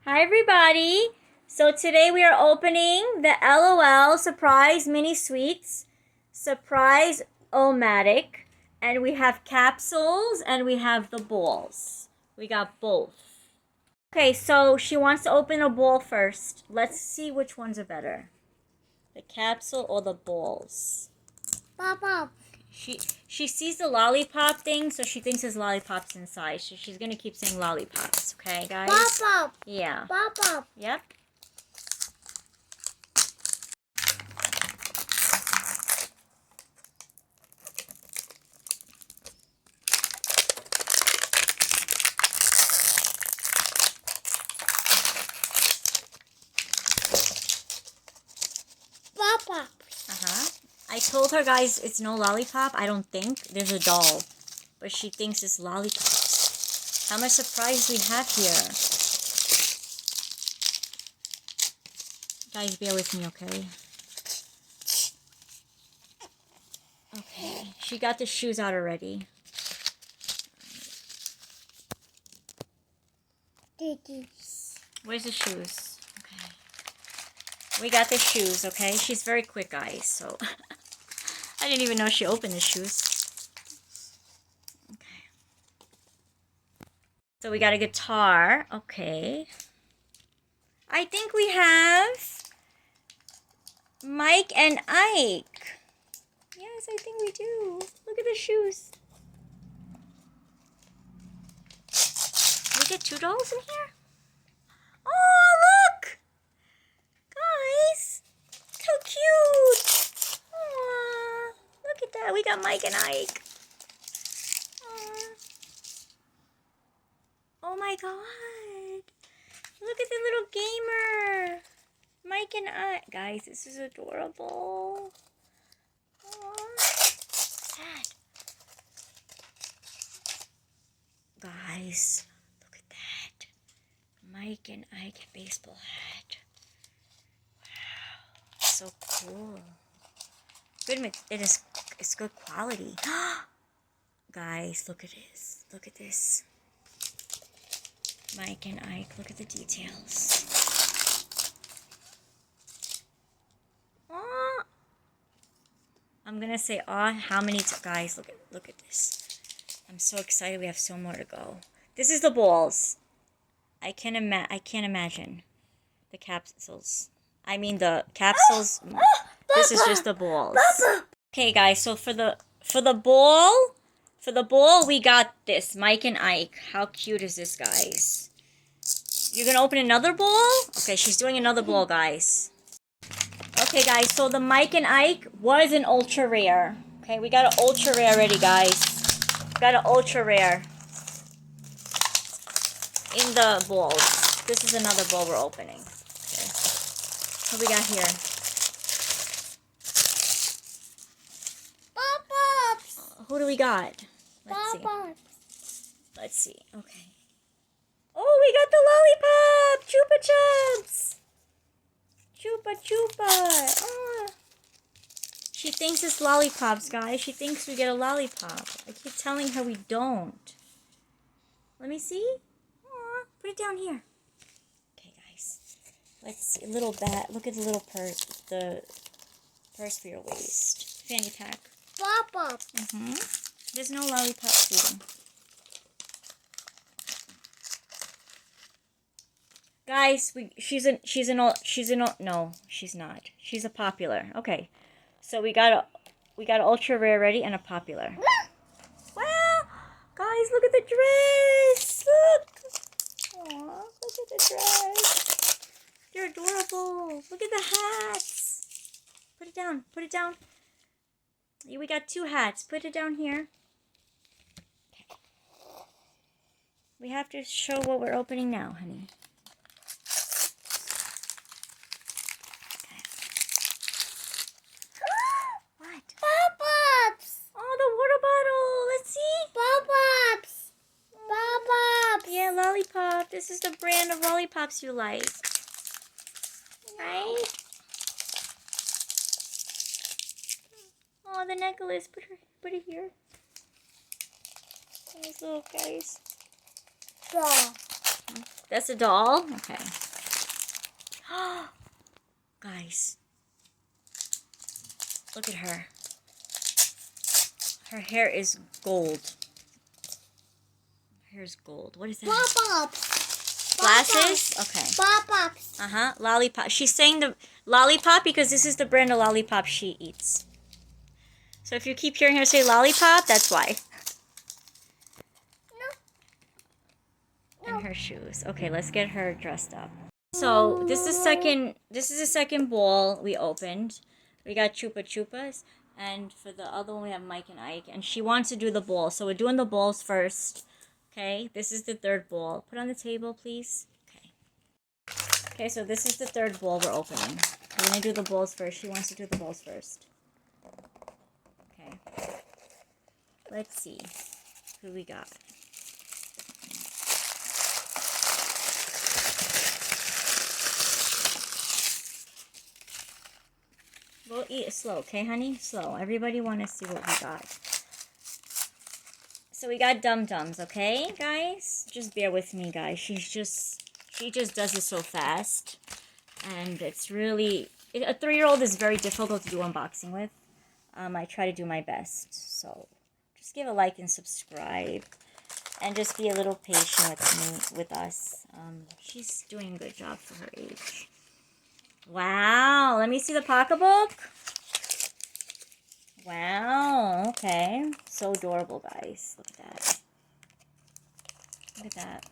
Hi everybody! So today we are opening the L.O.L Surprise Mini Sweets Surprise O-Matic, and we have capsules and we have the balls. We got both. Okay, so she wants to open a ball first. Let's see which ones are better. The capsule or the balls. Pop. She sees the lollipop thing, so she thinks there's lollipops inside. So she's gonna keep saying lollipops, okay, guys? Pop. Yeah. Pop. Yep. Pop. I told her, guys, it's no lollipop. I don't think. There's a doll. But she thinks it's lollipops. How much surprise we have here. Guys, bear with me, okay? Okay. She got the shoes out already. Where's the shoes? Okay. We got the shoes, okay? She's very quick, guys, so... I didn't even know she opened the shoes. Okay. So we got a guitar. Okay. I think we have Mike and Ike. Yes, I think we do. Look at the shoes. We get $2 in here? Oh, look! Guys! How cute! Aww. Look at that. We got Mike and Ike. Aww. Oh my god. Look at the little gamer. Mike and Ike. Guys, this is adorable. Aww. Sad. Guys, look at that. Mike and Ike baseball hat. Wow. So cool. Good, it's good quality. Guys, look at this. Look at this. Mike and Ike, look at the details. Aw. I'm gonna say how many guys, look at this. I'm so excited. We have so more to go. This is the balls. I can't imagine the capsules. I mean the capsules. This is just the balls. Okay, guys. So for the ball, we got this Mike and Ike. How cute is this, guys? You're gonna open another ball? Okay, she's doing another ball, guys. Okay, guys. So the Mike and Ike was an ultra rare. Okay, we got an ultra rare already, guys. Got an ultra rare in the balls. This is another ball we're opening. Okay. What we got here? Who do we got? Let's see. Let's see. Okay. Oh, we got the lollipop! Chupa Chups! Chupa. Oh. She thinks it's lollipops, guys. She thinks we get a lollipop. I keep telling her we don't. Let me see. Aw, put it down here. Okay, guys. Let's see. A little bat. Look at the little purse. The purse for your waist. Fanny pack. Pop. There's no lollipop feeding. Guys, no, she's not. She's a popular. Okay. So we got an ultra rare ready and a popular. Wow! Guys, look at the dress! Look! Aww, look at the dress. They're adorable. Look at the hats. Put it down. We got 2 hats. Put it down here. Okay. We have to show what we're opening now, honey. The water bottle. Let's see. Pop. Yeah, lollipop. This is the brand of lollipops you like. Right? Oh, the necklace. Put it here. These little guys. That's a doll? Okay. Guys. Look at her. Her hair is gold. Her hair is gold. What is that? Pop-ups. Glasses? Okay. Pop-ups. Uh-huh. Lollipop. She's saying the lollipop because this is the brand of lollipop she eats. So if you keep hearing her say lollipop, that's why. No. And her shoes. Okay, let's get her dressed up. So this is the second bowl we opened. We got Chupa Chupas. And for the other one we have Mike and Ike. And she wants to do the bowl. So we're doing the bowls first. Okay, this is the third bowl. Put on the table, please. Okay. Okay, so this is the third bowl we're opening. We're going to do the bowls first. She wants to do the bowls first. Okay. Let's see who we got. We'll eat it slow, okay, honey? Slow. Everybody want to see what we got. So we got Dum Dums, okay, guys? Just bear with me, guys. She just does it so fast. And it's really... A 3-year-old is very difficult to do unboxing with. I try to do my best. So just give a like and subscribe. And just be a little patient with us. She's doing a good job for her age. Wow, let me see the pocketbook. Wow, okay. So adorable, guys. Look at that. Look at that.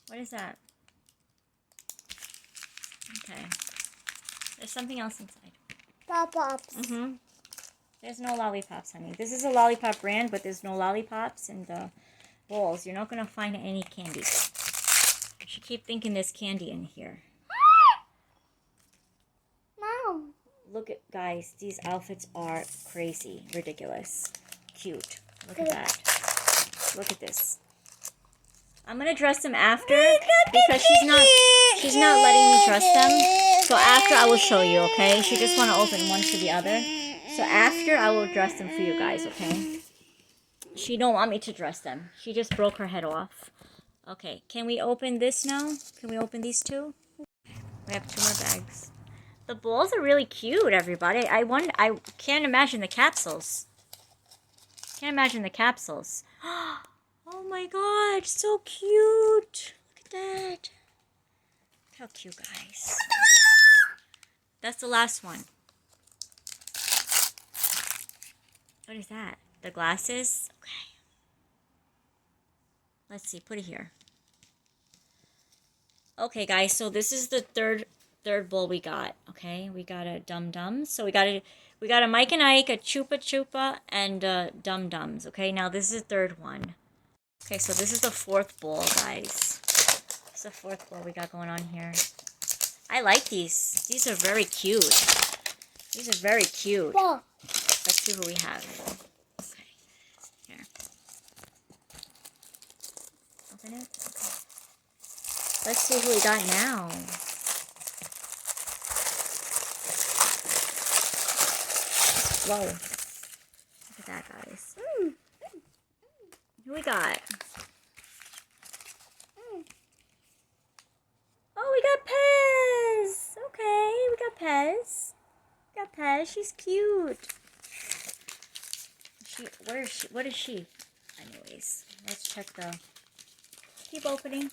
What is that? Okay. There's something else inside. Pop-ups. Mm-hmm. There's no lollipops, honey. This is a lollipop brand, but there's no lollipops in the bowls. You're not going to find any candy. She keep thinking there's candy in here. No. Look at, guys, these outfits are crazy, ridiculous, cute. Look at that. Look at this. I'm going to dress them after because she's not letting me dress them. So after I will show you, okay? She just want to open one to the other. So after I will dress them for you guys, okay? She don't want me to dress them. She just broke her head off. Okay, can we open this now? Can we open these two? We have 2 more bags. The bowls are really cute, everybody. I can't imagine the capsules. Can't imagine the capsules. Oh my god, so cute. Look at that. Look how cute, guys. That's the last one. What is that? The glasses? Okay. Let's see, put it here. Okay, guys, so this is the third bowl we got. Okay, we got a Dum Dums. So we got a Mike and Ike, a Chupa Chupa, and Dum Dums. Okay, now this is the third one. Okay, so this is the fourth bowl, guys. This is the fourth bowl we got going on here. I like these. These are very cute. These are very cute. Let's see who we have. Okay, here. Open it. Okay. Let's see who we got now. Whoa. Look at that, guys. Who we got? Oh, we got Pez. Okay, we got Pez. We got Pez. She's cute. Where is she? What is she? Anyways, let's check the... Keep opening.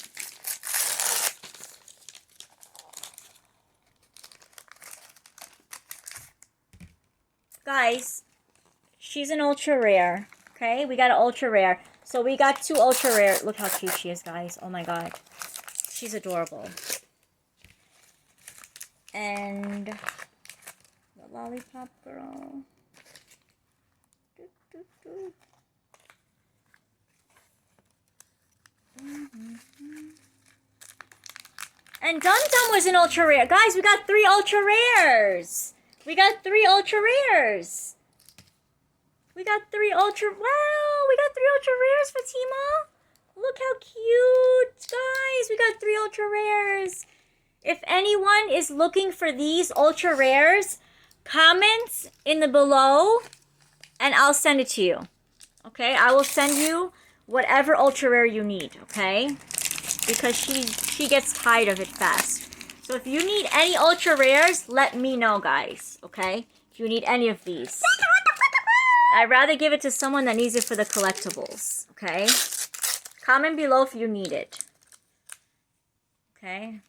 Guys, she's an ultra rare. Okay, we got an ultra rare. So we got 2 ultra rare. Look how cute she is, guys. Oh my god. She's adorable. And the lollipop girl. And Dum Dum was an ultra rare. Guys, we got 3 ultra rares. We got 3 ultra rares. We got 3 ultra... Wow, we got 3 ultra rares, Fatima. Look how cute. Guys, we got 3 ultra rares. If anyone is looking for these ultra rares, comment in the below and I'll send it to you. Okay, I will send you whatever ultra rare you need, okay? Because she gets tired of it fast. So if you need any ultra rares, let me know, guys, okay? If you need any of these. I'd rather give it to someone that needs it for the collectibles, okay? Comment below if you need it. Okay?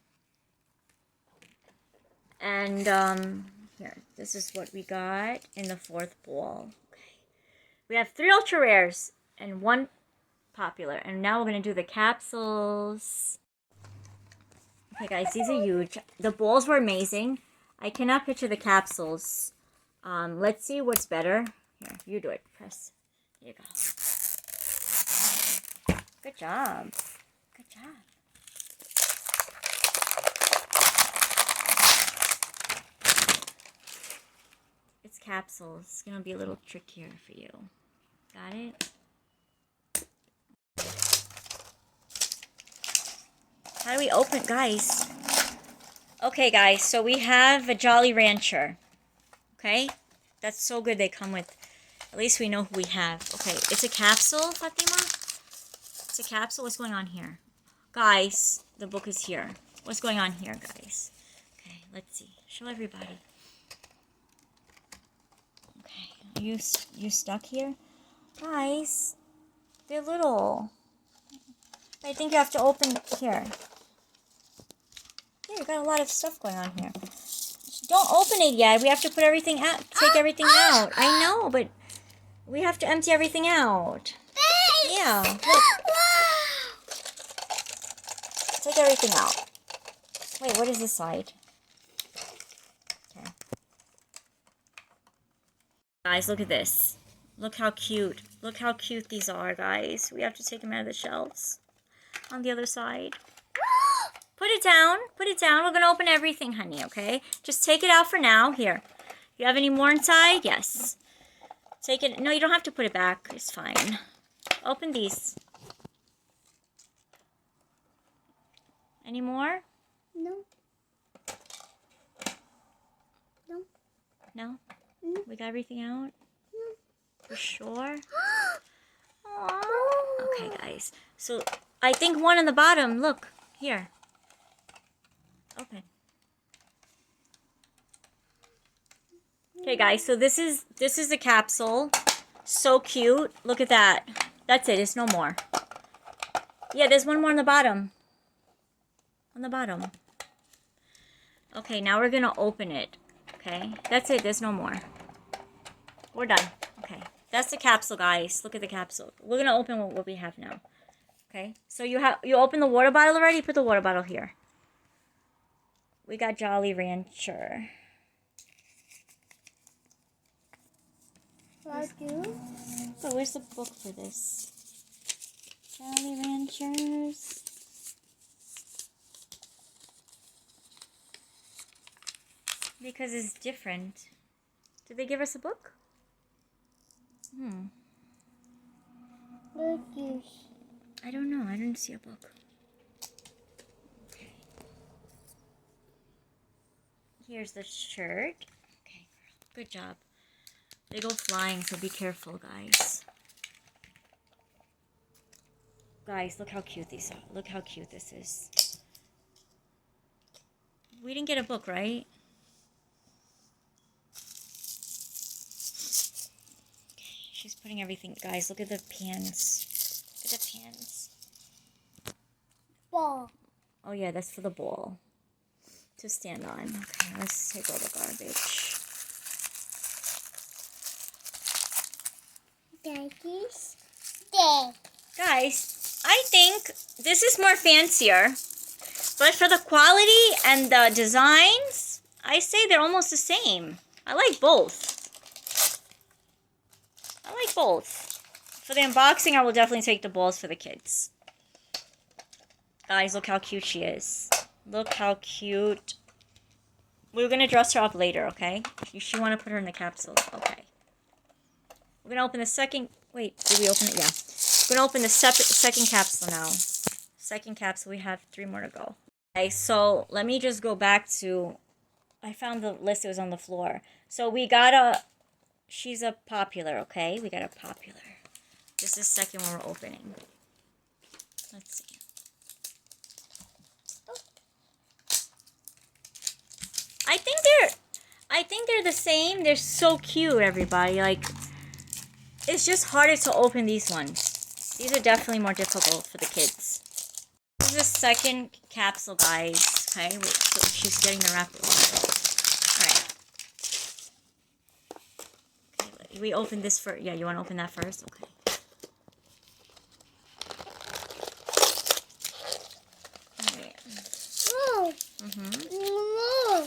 And, here, this is what we got in the 4th bowl. Okay. We have 3 ultra rares and 1 popular. And now we're going to do the capsules. Okay, guys, these are huge. The bowls were amazing. I cannot picture the capsules. Let's see what's better. Here, you do it. Press. Here you go. Good job. Good job. It's capsules. It's going to be a little trickier for you. Got it? How do we open, guys? Okay, guys, so we have a Jolly Rancher. Okay? That's so good they come with. At least we know who we have. Okay, it's a capsule, Fatima? It's a capsule? What's going on here? Guys, the book is here. What's going on here, guys? Okay, let's see. Show everybody. Okay, are you stuck here? Guys, they're little. I think you have to open here. Here, you got a lot of stuff going on here. Don't open it yet. We have to put everything out. Take everything out. I know, but we have to empty everything out. Yeah, look. Take everything out. Wait, what is this side? Okay. Guys, look at this. Look how cute. Look how cute these are, guys. We have to take them out of the shelves. On the other side. Put it down. Put it down. We're going to open everything, honey, okay? Just take it out for now. Here. You have any more inside? Yes. Take it. No, you don't have to put it back. It's fine. Open these. Any more? No. No. No? No. We got everything out? No. For sure? Aww. Okay, guys. So, I think one on the bottom. Look. Here. Open. Okay, guys, so this is the capsule. So cute. Look at that. That's it. It's no more. Yeah, there's one more on the bottom. On the bottom. Okay, now we're going to open it. Okay? That's it. There's no more. We're done. Okay. That's the capsule, guys. Look at the capsule. We're going to open what we have now. Okay? So you opened the water bottle already? Put the water bottle here. We got Jolly Rancher. So where's the book for this? Jolly Ranchers. Because it's different. Did they give us a book? I don't know. I didn't see a book. Okay. Here's the shirt. Okay, good job. They go flying, so be careful, guys. Guys, look how cute these are. Look how cute this is. We didn't get a book, right? Okay, she's putting everything. Guys, look at the pans. Look at the pans. Ball. Oh, yeah, that's for the bowl to stand on. Okay, let's take all the garbage. Daddy's day. Guys, I think this is more fancier, but for the quality and the designs, I say they're almost the same. I like both. I like both. For the unboxing, I will definitely take the balls for the kids. Guys, look how cute she is. Look how cute. We're going to dress her up later, okay? You want to put her in the capsule. Okay. We're going to open the second... Wait, did we open it? Yeah. We're going to open the second capsule now. Second capsule. We have 3 more to go. Okay, so let me just go back to... I found the list. It was on the floor. So we got a... She's a popular, okay? We got a popular. This is the second one we're opening. Let's see. I think they're the same. They're so cute, everybody. Like, it's just harder to open these ones. These are definitely more difficult for the kids. This is the second capsule, guys. Okay, wait, so she's getting the wrapper. Alright. Okay, we open this first. Yeah, you want to open that first? Okay. Alright. Oh. No.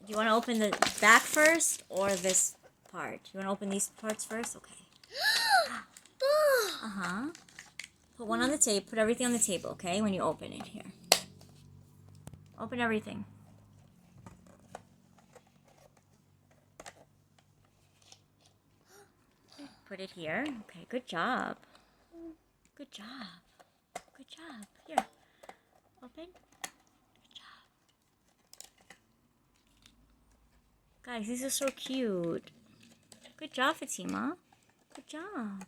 Do you want to open the back first or this part? You want to open these parts first? Okay. Uh-huh. Put one on the table. Put everything on the table, okay? When you open it here. Open everything. Put it here. Okay, good job. Good job. Good job. Here. Open. Good job. Guys, these are so cute. Good job, Fatima. Good job.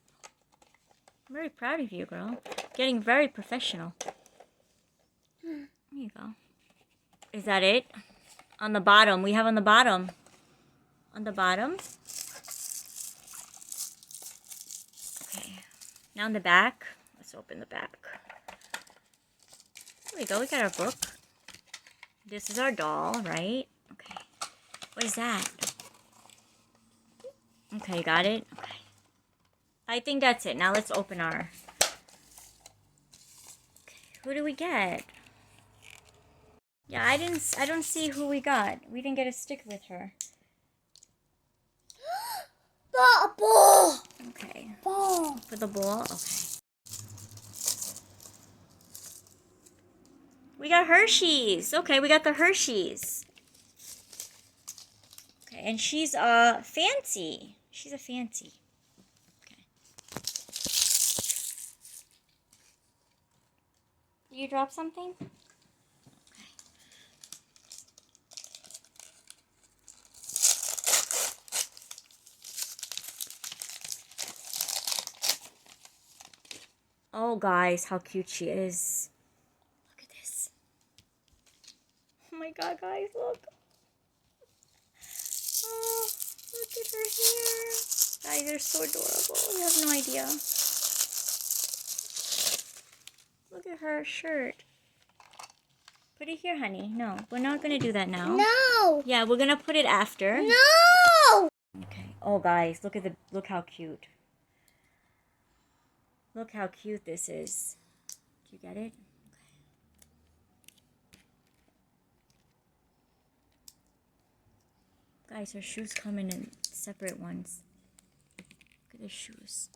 I'm very proud of you, girl. Getting very professional. There you go. Is that it? On the bottom. We have on the bottom. On the bottom. Okay. Now on the back. Let's open the back. There we go. We got our book. This is our doll, right? Okay. What is that? Okay, you got it? Okay. I think that's it. Now let's open our... Okay, who do we get? Yeah, I don't see who we got. We didn't get a stick with her. Ball. Okay. Ball. For the ball? Okay. We got Hershey's. Okay, we got the Hershey's. Okay, and she's fancy. She's a fancy. Okay. Did you drop something? Oh, guys, how cute she is. Look at this. Oh my god, guys, look. Oh, look at her hair. Guys, they're so adorable. You have no idea. Look at her shirt. Put it here, honey. No, we're not going to do that now. No. Yeah, we're going to put it after. No. Okay. Oh, guys, look how cute. Look how cute this is. Do you get it? Okay. Guys, her shoes come in separate ones. Look at the shoes.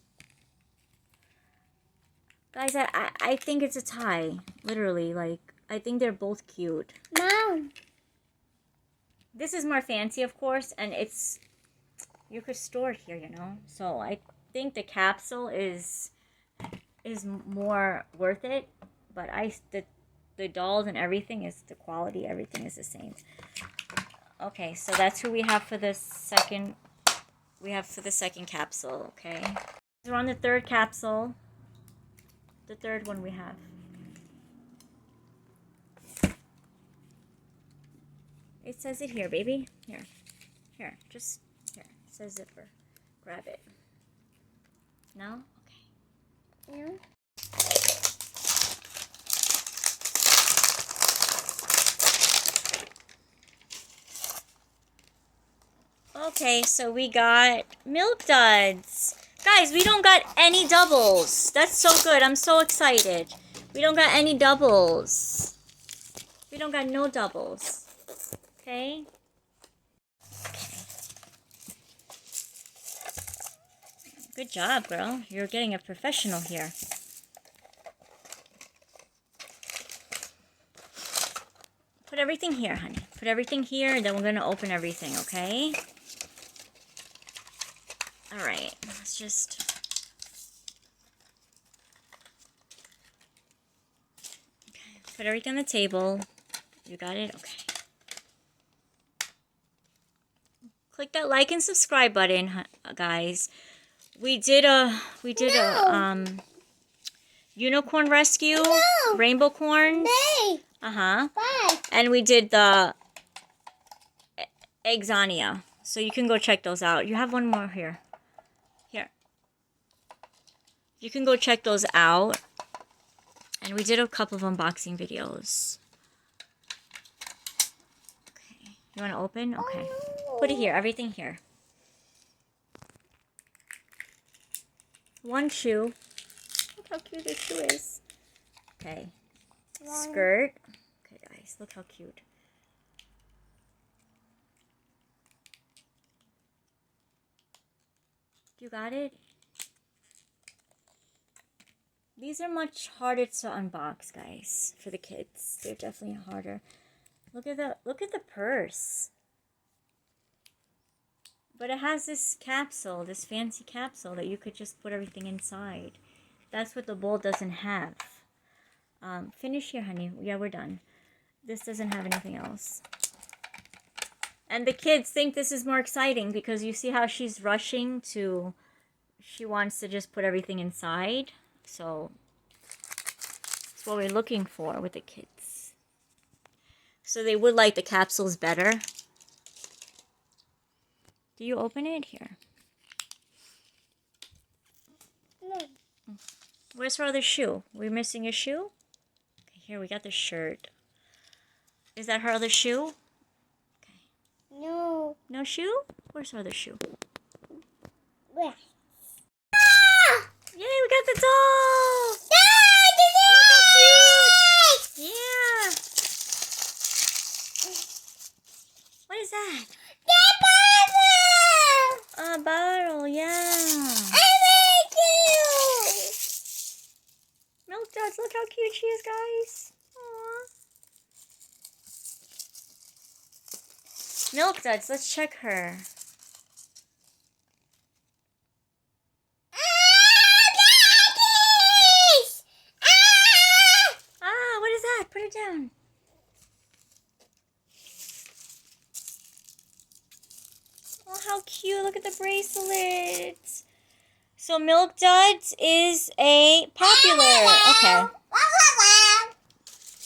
Guys, I think it's a tie. Literally, like, I think they're both cute. Mom. This is more fancy, of course, and it's... You could store it here, you know? So, I think the capsule is more worth it, but the dolls and everything is the quality, everything is the same. Okay, so that's who we have for the second capsule, okay? We're on the third capsule. The third one we have. It says it here, baby. Here, just here. It says zipper. Grab it. No? Okay. Yeah. Okay, so we got Milk Duds. Guys, we don't got any doubles. That's so good. I'm so excited. We don't got any doubles. We don't got no doubles. Okay? Good job, girl. You're getting a professional here. Put everything here, honey. Put everything here, and then we're going to open everything, okay? Alright, let's just... Okay, put everything on the table. You got it? Okay. Click that like and subscribe button, guys. We did a unicorn rescue, rainbow corns. Hey. Uh-huh. Bye. And we did the Exania. So you can go check those out. You have one more here. Here. You can go check those out. And we did a couple of unboxing videos. Okay. You want to open? Okay. Put it here. Everything here. One shoe. Look how cute this shoe is. Okay. Skirt. Okay, guys. Look how cute. You got it? These are much harder to unbox, guys, for the kids. They're definitely harder. Look at the purse. But it has this capsule, this fancy capsule that you could just put everything inside. That's what the bowl doesn't have. Finish here, honey. Yeah, we're done. This doesn't have anything else. And the kids think this is more exciting because you see how she's rushing to... She wants to just put everything inside. So, that's what we're looking for with the kids. So they would like the capsules better. Do you open it? Here. No. Where's her other shoe? We're missing a shoe? Okay, here, we got the shirt. Is that her other shoe? Okay. No. No shoe? Where's her other shoe? Where? Yay, we got the doll! Yeah. What is that? A bottle, yeah. Milk Duds, look how cute she is, guys. Aww. Milk Duds, let's check her. Ah, what is that? Put it down. Oh, how cute. Look at the bracelet. So Milk Duds is a popular. Okay.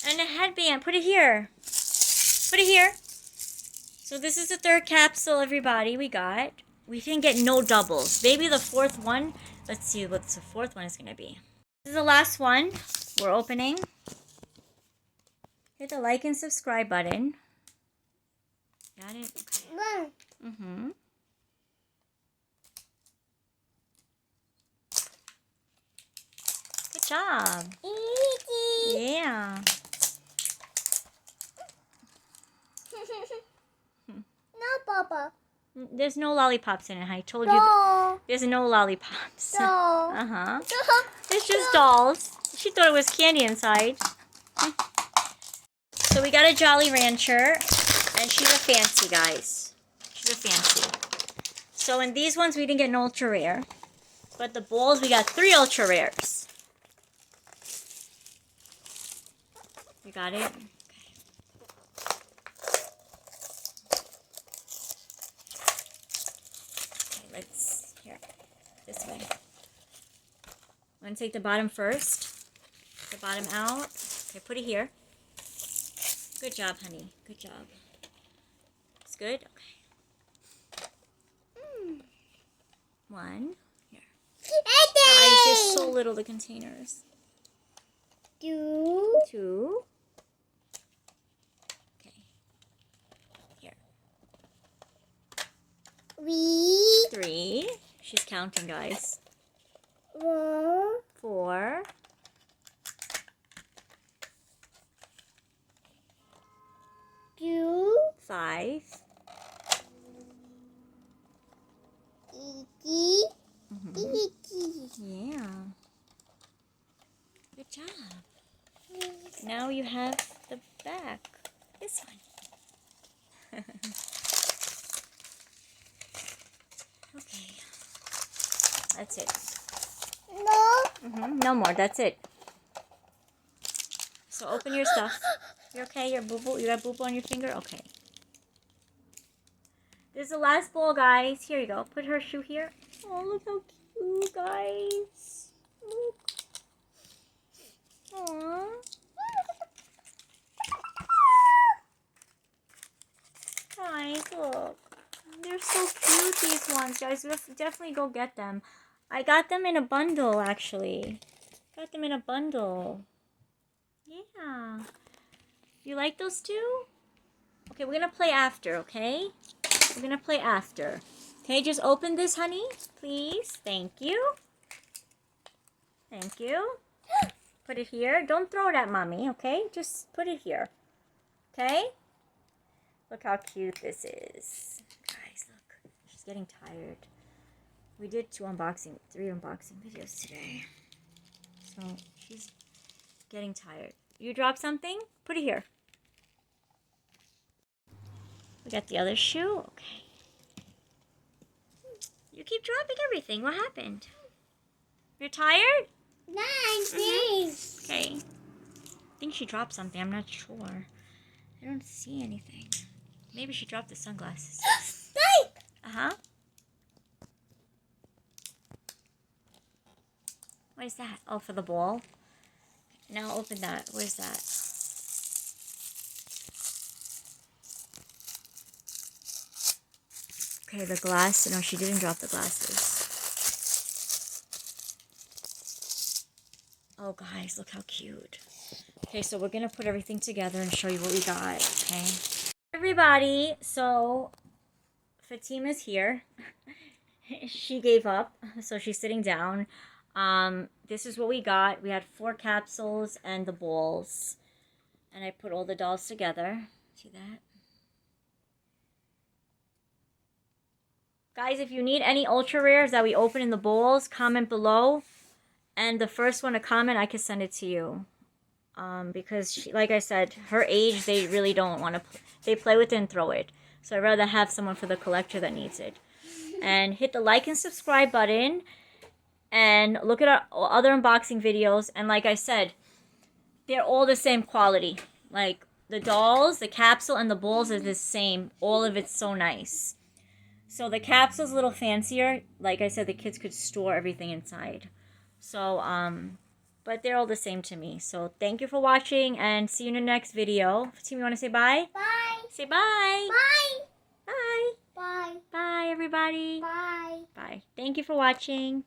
And a headband. Put it here. Put it here. So this is the third capsule, everybody, we got. We didn't get no doubles. Maybe the fourth one. Let's see what the fourth one is going to be. This is the last one we're opening. Hit the like and subscribe button. Got it? Okay. Mm-hmm. Good job. Yeah. No, Papa. There's no lollipops in it. I told you. No. There's no lollipops. No. Uh-huh. It's just dolls. She thought it was candy inside. So we got a Jolly Rancher. And she's a fancy, guys. She's a fancy. So in these ones, we didn't get an ultra rare. But the bowls, we got 3 ultra rares. You got it? Let's, here, this way. I'm going to take the bottom first. The bottom out. Okay, put it here. Good job, honey. Good job. It's good? Okay. 1. Here. Guys, there's so little, the containers. 2. 2. Okay. Here. 3. She's counting, guys. 4. 5. Yeah. Good job. Now you have the back. This one. Okay. That's it. No. No more. That's it. So open your stuff. You okay? Your boo-boo? You got boo-boo on your finger? Okay. This is the last bowl, guys. Here you go. Put her shoe here. Oh, look how cute, guys. Look. Aww. Guys, look. They're so cute, these ones. Guys, we have to definitely go get them. I got them in a bundle, actually. Got them in a bundle. Yeah. You like those two? Okay, we're going to play after, okay? We're going to play after. Okay, just open this, honey, please. Thank you. Thank you. Put it here. Don't throw it at mommy, okay? Just put it here. Okay? Look how cute this is. Guys, look. She's getting tired. We did 3 unboxing videos today. So, she's getting tired. You dropped something? Put it here. We got the other shoe. Okay. You keep dropping everything. What happened? You're tired? Nice. Okay. I think she dropped something. I'm not sure. I don't see anything. Maybe she dropped the sunglasses. Uh-huh. What is that? Oh, for the ball? Now open that. What is that? Okay, the glass. No, she didn't drop the glasses. Oh, guys, look how cute. Okay, so we're going to put everything together and show you what we got, okay? Everybody, so Fatima's here. She gave up, so she's sitting down. This is what we got. We had 4 capsules and the balls. And I put all the dolls together. See that? Guys, if you need any ultra rares that we open in the bowls, comment below. And the first one to comment, I can send it to you. Because, she, like I said, her age, they really don't want to... They play with it and throw it. So I'd rather have someone for the collector that needs it. And hit the like and subscribe button. And look at our other unboxing videos. And like I said, they're all the same quality. Like, the dolls, the capsule, and the balls are the same. All of it's so nice. So the capsule's a little fancier. Like I said, the kids could store everything inside. So, but they're all the same to me. So thank you for watching and see you in the next video. Team, you want to say bye? Bye. Say bye. Bye. Bye. Bye. Bye, everybody. Bye. Bye. Thank you for watching.